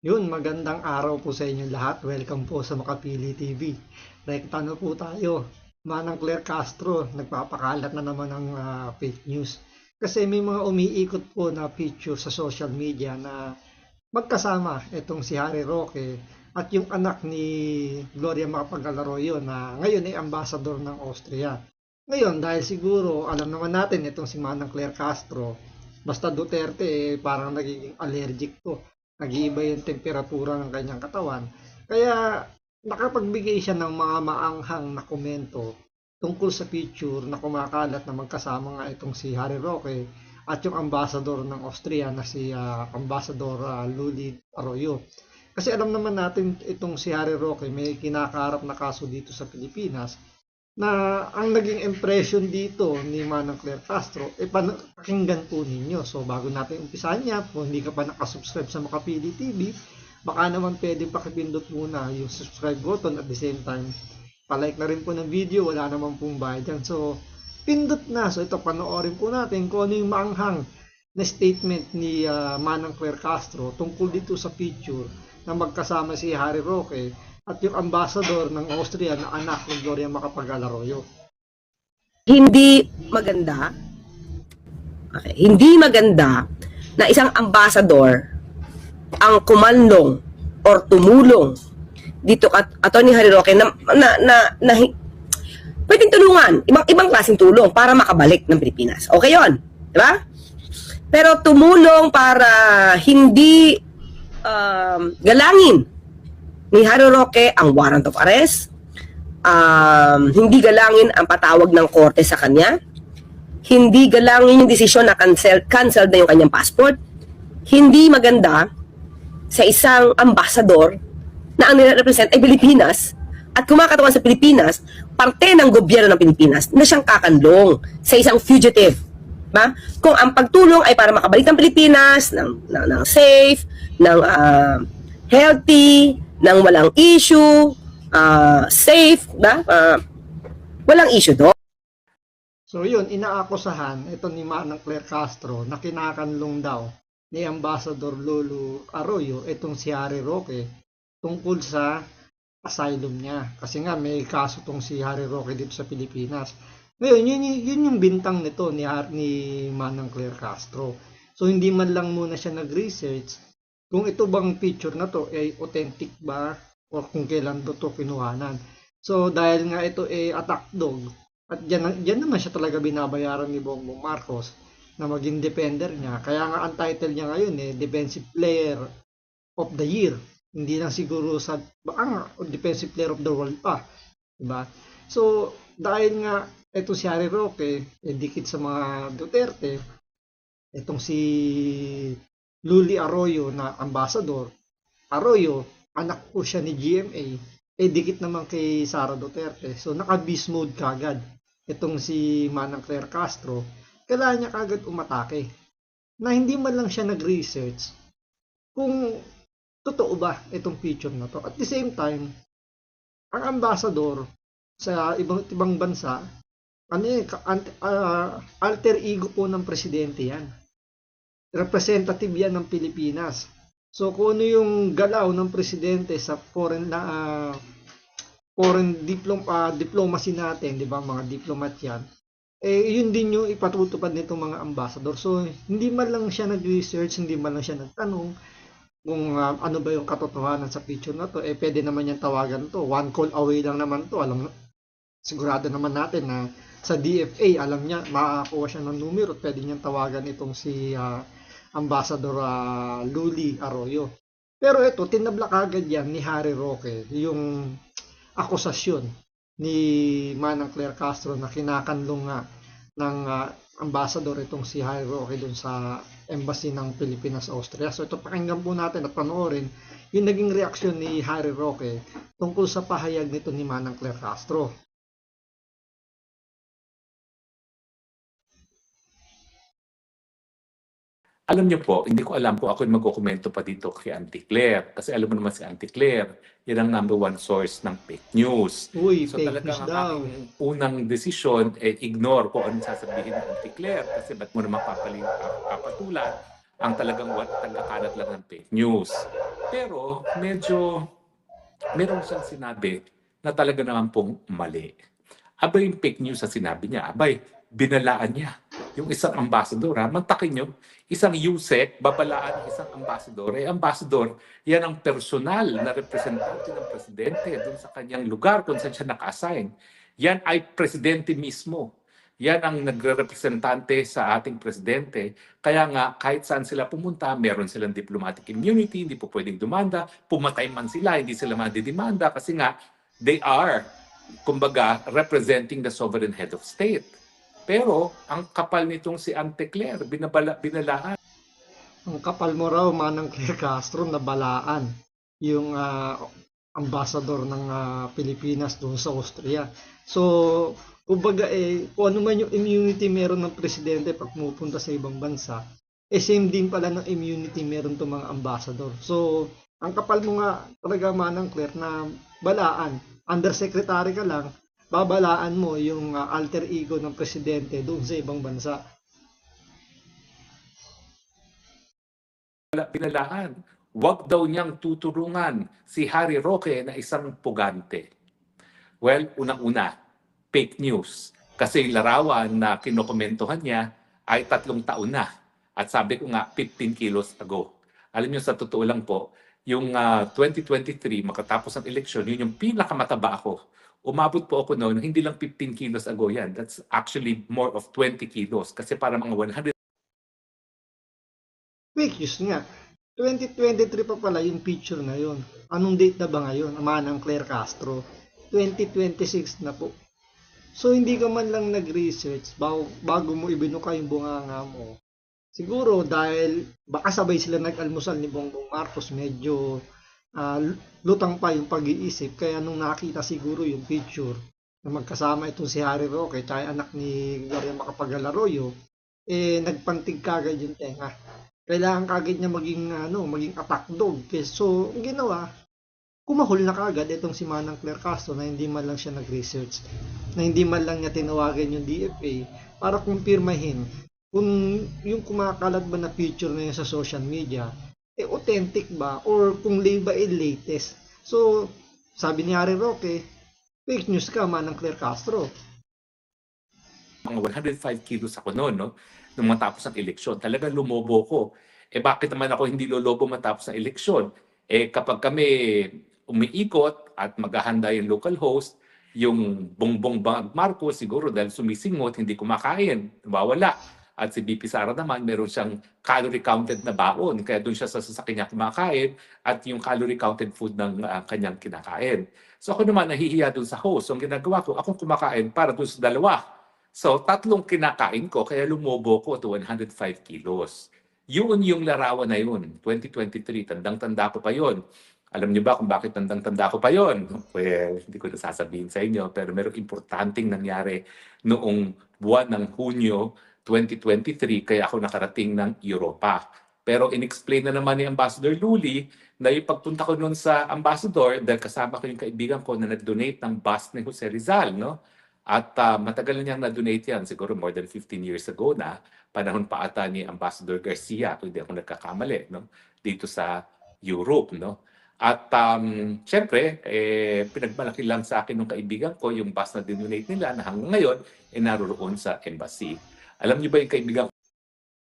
Yun, magandang araw po sa inyo lahat. Welcome po sa Makapili TV. Rekta na po tayo. Manang Claire Castro, nagpapakalat na naman ng fake news. Kasi may mga umiikot po na picture sa social media na magkasama itong si Harry Roque at yung anak ni Gloria Macapagal-Arroyo na ngayon ay ambassador ng Austria. Ngayon, dahil siguro alam naman natin itong si Manang Claire Castro, basta Duterte parang nagiging allergic to. Nag-iiba yung temperatura ng kanyang katawan. Kaya nakapagbigay siya ng mga maanghang na komento tungkol sa picture na kumakalat na magkasama nga itong si Harry Roque at yung ambassador ng Austria na si Ambassador Luli Arroyo. Kasi alam naman natin itong si Harry Roque may kinakaharap na kaso dito sa Pilipinas na ang naging impression dito ni Manang Claire Castro, pakinggan po ninyo. So bago natin umpisahan niya, kung hindi ka pa nakasubscribe sa Makapili TV, baka naman pwede pakipindot muna yung subscribe button at the same time, palike na rin po ng video, wala naman pong bayad dyan. So pindot na. So ito, panoorin po natin kung ano yung maanghang na statement ni Manang Claire Castro tungkol dito sa picture na magkasama si Harry Roque at yung ambassador ng Austria na anak ni Gloria Macapagal-Arroyo. Hindi maganda. Okay, hindi maganda na isang ambassador ang kumandong or tumulong dito at Atty. Harry Roque na pwedeng tulungan, ibang klaseng tulong para makabalik ng Pilipinas. Okay 'yon, 'di ba? Pero tumulong para hindi galangin ni Harry Roque ang warrant of arrest, hindi galangin ang patawag ng korte sa kanya, hindi galangin yung desisyon na cancel na yung kanyang passport. Hindi maganda sa isang ambassador na ang nire-represent ay Pilipinas at kumakatawan sa Pilipinas, parte ng gobyerno ng Pilipinas na siyang kakanlong sa isang fugitive. Ba? Kung ang pagtulong ay para makabalik ng Pilipinas ng safe, ng healthy, nang walang issue, safe, ba? Walang issue doon. So yun, inaakusahan ito ni Manang Claire Castro na kinakanlong daw ni Ambassador Lulu Arroyo itong si Harry Roque tungkol sa asylum niya. Kasi nga may kaso tong si Harry Roque dito sa Pilipinas. Ngayon, yun yung bintang nito ni Manang Claire Castro. So hindi man lang muna siya nag-research kung ito bang picture na to ay authentic ba o kung kailan to kinuhanan. So dahil nga ito ay attack dog at dyan naman siya talaga binabayaran ni Bongbong Marcos na maging defender niya. Kaya nga ang title niya ngayon Defensive Player of the Year. Hindi lang siguro sa Defensive Player of the World pa. Diba? So dahil nga ito si Harry Roque dikit sa mga Duterte, itong si Luli Arroyo na ambassador, Arroyo, anak po siya ni GMA, dikit naman kay Sara Duterte. So naka-beast mode kagad itong si Manang Claire Castro, kailangan niya kagad umatake. Na hindi man lang siya nag-research kung totoo ba itong picture na to. At the same time, ang ambassador sa ibang bansa, alter ego po ng presidente yan. Representative yan ng Pilipinas. So kung ano yung galaw ng presidente sa foreign diplomacy natin, 'di ba? Mga diplomat yan. Yun din yung ipatutupad nitong mga ambassador. So hindi man lang siya nag-research, hindi man lang siya nagtanong kung ano ba yung katotohanan sa picture na to. Pwede naman yan tawagan to. One call away lang naman to. Sigurado naman natin na sa DFA, alam niya, makakuha siya ng numero at pwede niyang tawagan itong si Ambassador Luli Arroyo. Pero ito, tinabla kagad yan ni Harry Roque, yung akusasyon ni Manang Claire Castro na kinakanlong nga ng ambassador itong si Harry Roque dun sa embassy ng Pilipinas sa Austria. So ito, pakinggan po natin at panoorin yung naging reaksyon ni Harry Roque tungkol sa pahayag nito ni Manang Claire Castro. Alam niyo po, hindi ko alam kung ako yung magkukomento pa dito kay Auntie Claire. Kasi alam mo naman si Auntie Claire, yan ang number one source ng fake news. Uy, So fake news talagang ang daw. aking unang desisyon ignore kung anong sasabihin ng Auntie Claire. Kasi ba't mo naman papatulan ang talagang tagakalat lang ng fake news. Pero medyo meron siyang sinabi na talaga naman pong mali. Abay, yung fake news sa sinabi niya, abay, binalaan niya yung isang ambasador. Ha? Mantakin nyo, isang USEC, babalaan ng isang ambasador. Eh, ambasador, yan ang personal na representante ng presidente doon sa kanyang lugar kung saan siya naka-assign. Yan ay presidente mismo. Yan ang nagre-representante sa ating presidente. Kaya nga, kahit saan sila pumunta, meron silang diplomatic immunity, hindi po pwedeng dumanda. Pumatay man sila, hindi sila madidemanda kasi nga, they are, kumbaga, representing the sovereign head of state. Pero, ang kapal nitong si Ante Claire, binalaan. Ang kapal mo raw, Manang Claire Castro, na balaan yung ambassador ng Pilipinas doon sa Austria. So, kumbaga kung ano man yung immunity meron ng presidente pag pumupunta sa ibang bansa, same din pala ng immunity meron itong mga ambassador. So, ang kapal mo nga talaga, Manang Claire, na balaan. Undersecretary ka lang, babalaan mo yung alter ego ng presidente doon sa ibang bansa. Binalaan. Huwag daw niyang tuturungan si Harry Roque na isang pugante. Well, unang-una, fake news. Kasi yung larawan na kinokomentuhan niya ay 3 taon na. At sabi ko nga, 15 kilos ago. Alam niyo, sa totoo lang po, yung 2023, makatapos ng eleksyon, yun yung pinakamataba ako. Umabot po ako noon, hindi lang 15 kilos ago yan. That's actually more of 20 kilos. Kasi para mga 100 Fake news nga. 2023 pa pala yung picture na yun. Anong date na ba ngayon? Manang Claire Castro. 2026 na po. So, hindi ka man lang nag-research bago mo ibinuka yung bunganga mo. Siguro dahil baka sabay sila nag-almusal ni Bongbong Marcos, medyo lutang pa yung pag-iisip. Kaya nung nakita siguro yung picture na magkasama itong si Harry Roque at anak ni Gloria Macapagal Arroyo, nagpantig kagad yung tenga. Kailangan kagad niya maging attack dog. So, ang ginawa, kumahol na kagad itong si Manang Claire Castro na hindi man lang siya nag-research, na hindi man lang niya tinawagan yung DFA para kumpirmahin kung yung kumakalat ba na picture na yun sa social media, authentic ba or kung ba latest. So, sabi ni Harry Roque, fake news ka, Manang Claire Castro. mga 105 kilos ako noon, no? Nung matapos ang eleksyon. Talagang lumobo ko. Bakit naman ako hindi lolobo matapos ang eleksyon? Kapag kami umiikot at maghahanda yung local host, yung Bongbong Marcos siguro dahil sumisingot, hindi kumakain, nawawala. At si BP Sara naman, meron siyang calorie counted na baon. Kaya doon siya sa sasakyan niya kumakain at yung calorie counted food ng kanyang kinakain. So ako naman nahihiya doon sa host. So ang ginagawa ko, akong kumakain para doon sa dalawa. So, 3 kinakain ko, kaya lumobo ko to 105 kilos. Yun yung larawan na yun, 2023, tandang-tanda ko pa yun. Alam niyo ba kung bakit tandang-tanda ko pa yun? Well, hindi ko nasasabihin sa inyo, pero merong importanteng nangyari noong buwan ng Hunyo 2023, kaya ako nakarating ng Europa. Pero in-explain na naman ni Ambassador Luli na yung pagpunta ko noon sa Ambassador, dahil kasama ko yung kaibigan ko na nag-donate ng bus ni Jose Rizal, no? At matagal na niyang na-donate yan, siguro more than 15 years ago na, panahon pa ata ni Ambassador Garcia, kung hindi ako nagkakamali, no? Dito sa Europe. No? At syempre, pinagmalaki lang sa akin ng kaibigan ko yung bus na dinonate nila na hanggang ngayon naroon sa embassy. Alam niyo ba yung kaibigan ko?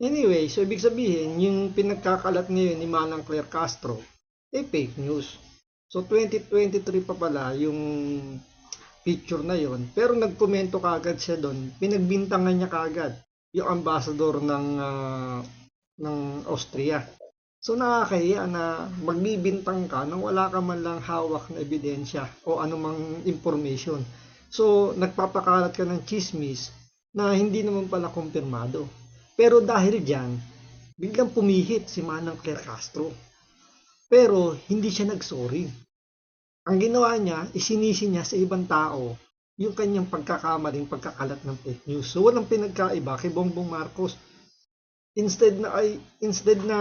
Anyway, so ibig sabihin, yung pinagkakalat ngayon ni Manang Claire Castro, fake news. So 2023 pa pala yung picture na yon, pero nagkomento kagad siya doon, pinagbintangan niya kagad yung ambassador ng Austria. So nakakahiya na magbibintang ka nang wala ka man lang hawak na ebidensya o anumang information. So nagpapakalat ka ng chismis na hindi naman pala kumpirmado. Pero dahil diyan, biglang pumihit si Manang Claire Castro. Pero hindi siya nagsorry. Ang ginawa niya, isinisi niya sa ibang tao yung kanyang pagkakamaling pagkakalat ng fake news. So walang pinagkaiba kay Bongbong Marcos. Instead na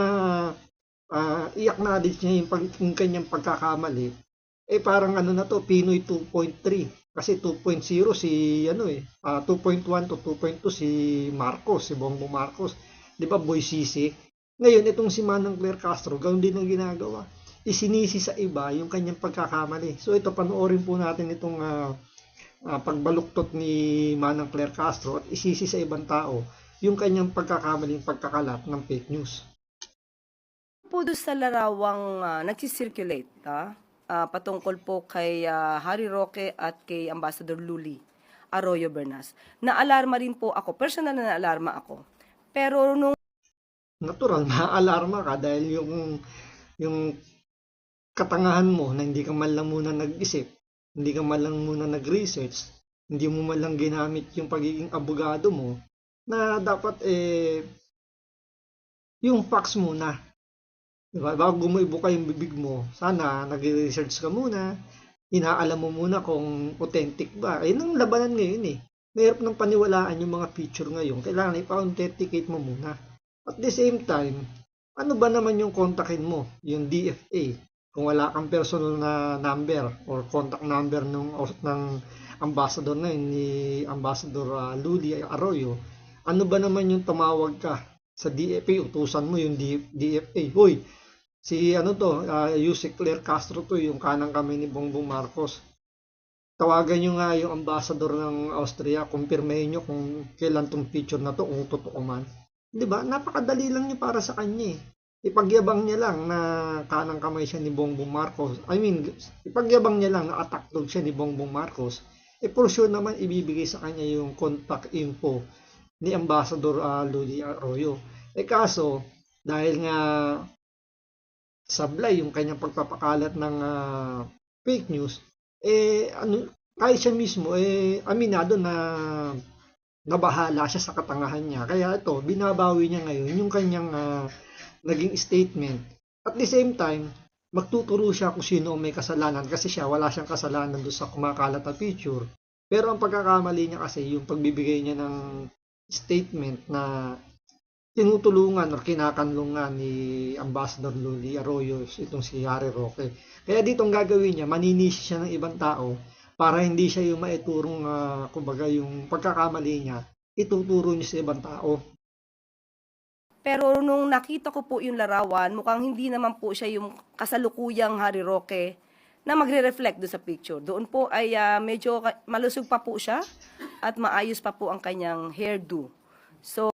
i-acknowledge niya yung kanyang pagkakamali, parang na to, Pinoy 2.3. Kasi 2.0 si 2.1 to 2.2 si Marcos, si Bongbong Marcos. 'Di ba, boy sisi? Ngayon itong si Manang Claire Castro, ganoon din ang ginagawa. isinisi sa iba yung kanyang pagkakamali. So ito, panoorin po natin itong pagbaluktot ni Manang Claire Castro at isisi sa ibang tao yung kanyang pagkakamaling pagkakalat ng fake news. Po doon sa larawang nagsisirculate patungkol po kay Harry Roque at kay Ambassador Luli Arroyo Bernas. Naalarma rin po ako, personal na naalarma ako. Pero nung Natural, maaalarma ka dahil yung katangahan mo na hindi ka man lang muna nag-isip, hindi ka man lang muna nag-research, hindi mo man lang ginamit yung pagiging abogado mo, na dapat yung facts muna. Diba? Bago mo ibuka yung bibig mo, sana nag-research ka muna, inaalam mo muna kung authentic ba. Ayun ang labanan ngayon eh. Mahirap ng paniwalaan yung mga picture ngayon. Kailangan ipa-authenticate mo muna. At the same time, ano ba naman yung kontakin mo? Yung DFA. Kung wala kang personal na number or contact number ng ambassador na yun, ni Ambassador Luli Arroyo, ano ba naman yung tumawag ka sa DFA? Utusan mo yung DFA. Hoy, si Yusek Claire Castro to, yung kanang kami ni Bongbong Marcos. Tawagan nyo nga yung ambassador ng Austria, kumpirmahin nyo kung kailan tong picture na to, kung totoo man. Diba? Napakadali lang nyo para sa kanya eh. Ipagyabang niya lang na kanang kamay siya ni Bongbong Marcos. Ipagyabang niya lang na attack dog siya ni Bongbong Marcos. For sure naman ibibigay sa kanya yung contact info ni Ambassador Luli Arroyo. Kaso, dahil nga sablay yung kanyang pagpapakalat ng fake news, kahit siya mismo, aminado na nabahala siya sa katangahan niya. Kaya ito, binabawi niya ngayon yung kanyang naging statement. At the same time, magtuturo siya kung sino may kasalanan kasi siya wala siyang kasalanan doon sa kumakalat na picture. Pero ang pagkakamali niya kasi yung pagbibigay niya ng statement na tinutulungan o kinakanlungan ni Ambassador Luli Arroyo itong si Harry Roque. Kaya dito ang gagawin niya, maninisi siya ng ibang tao para hindi siya yung maiturong kumbaga yung pagkakamali niya, ituturo niya sa ibang tao. Pero nung nakita ko po yung larawan, mukhang hindi naman po siya yung kasalukuyang Harry Roque na magre-reflect doon sa picture. Doon po ay medyo malusog pa po siya at maayos pa po ang kanyang hairdo. So,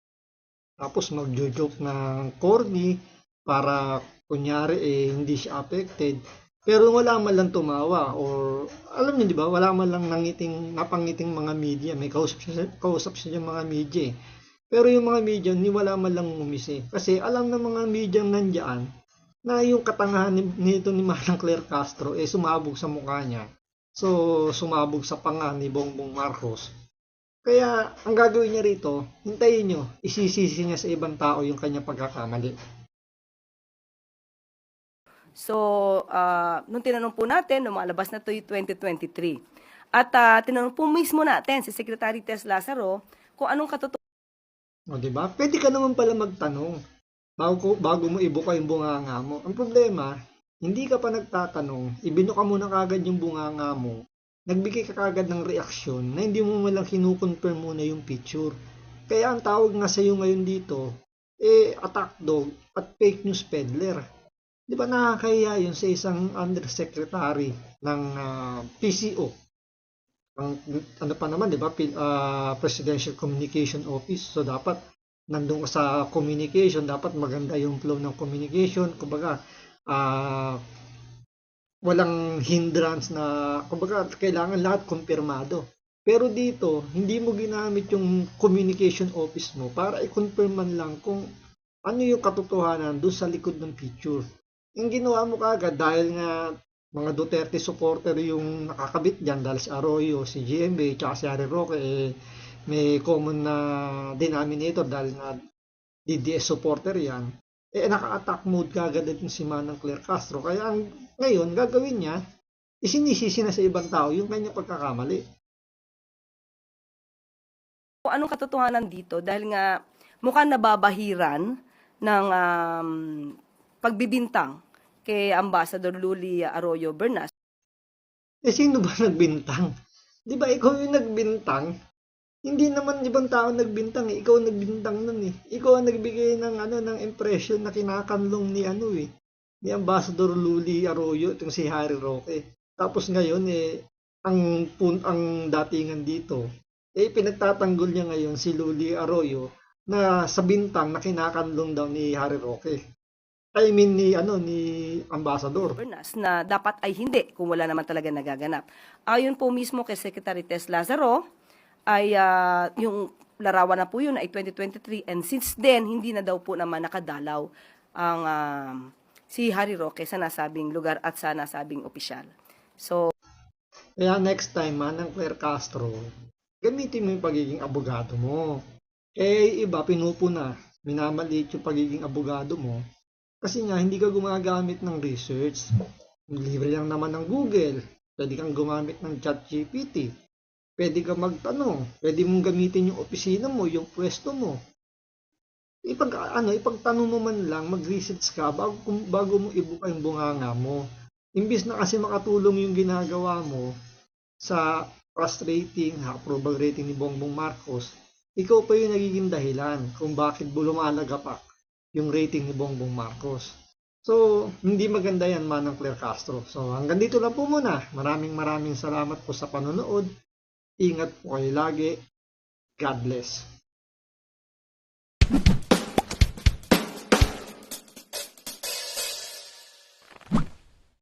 Tapos magjo-joke ng corny para kunyari hindi siya affected. Pero wala man lang tumawa or alam niyo 'di ba, wala man lang napangiting mga media. May kausap siya ng mga media. Pero yung mga media ni wala man lang umisi. Kasi alam ng mga media nandiyan na yung katangahan nito ni Manang Claire Castro sumabog sa mukha niya. So sumabog sa panga ni Bongbong Marcos. Kaya ang gagawin niya rito, hintayin nyo, isisisi niya sa ibang tao yung kanyang pagkakamali. So, nung tinanong po natin, lumalabas na ito yung 2023. At tinanong po mismo natin si Secretary Tess Lazaro kung anong katotohanan. O diba? Pwede ka naman pala magtanong bago mo ibuka yung bunganga mo. Ang problema, hindi ka pa nagtatanong, ibinuka mo na kagad yung bunganga mo, nagbigay ka kagad ng reaksyon na hindi mo malang kinukonfirm muna yung picture. Kaya ang tawag nga sa iyo ngayon dito, attack dog at fake news peddler. Di ba nakakahiya yun sa isang undersecretary ng PCO? Ano pa naman, di ba? Presidential Communication Office. So dapat nandun ka sa communication, dapat maganda yung flow ng communication. Kumbaga, walang hindrance na, kumbaga, kailangan lahat kumpirmado. Pero dito, hindi mo ginamit yung communication office mo para i-confirm man lang kung ano yung katotohanan doon sa likod ng picture. Yung ginawa mo kagad dahil nga mga Duterte supporter yung nakakabit dyan dahil si Arroyo, si GMA, tsaka si Harry Roque, may common na denominator dahil nga DDS supporter yan. Naka-attack mode kagad din si Manang Claire Castro. Kaya ngayon, gagawin niya, isinisisi na sa ibang tao yung kanyang pagkakamali. Anong katotohanan dito? Dahil nga mukhang nababahiran ng pagbibintang kay Ambassador Luli Arroyo Bernas. Sino ba nagbintang? Di ba ikaw yung nagbintang? Hindi naman ibang tao nagbintang eh. Ikaw ang nagbintang nun eh. Ikaw ang nagbigay ng ng impression na kinakanlong ni ni Ambassador Luli Arroyo, itong si Harry Roque. Tapos ngayon, ang datingan dito, pinagtatanggol niya ngayon si Luli Arroyo na sa bintang na kinakanlong daw ni Harry Roque. I mean ni Ambassador. Bernas na dapat ay hindi kung wala naman talaga nagaganap. Ayon po mismo kay Secretary Tess Lazaro, ay yung larawan na po yun ay 2023 and since then, hindi na daw po naman nakadalaw ang si Harry Roque sa nasabing lugar at sa nasabing opisyal. So, Kaya next time, Manang Claire Castro, gamitin mo yung pagiging abogado mo. Iba, pinupuna, minamaliit yung pagiging abogado mo. Kasi nga, hindi ka gumagamit ng research. Libre lang naman ng Google. Pwede kang gumamit ng ChatGPT. Pwede ka magtanong. Pwede mong gamitin yung opisina mo, yung pwesto mo. Ipagtanong mo man lang, mag-research ka bago mo ibuka yung bunganga mo. Imbis na kasi makatulong yung ginagawa mo sa trust rating, approval rating ni Bongbong Marcos, ikaw pa yung nagiging dahilan kung bakit lumalaga pa yung rating ni Bongbong Marcos. So, hindi maganda yan, Manang Claire Castro. So, hanggang dito lang po muna. Maraming salamat po sa panonood. Ingat po kayo lagi. God bless.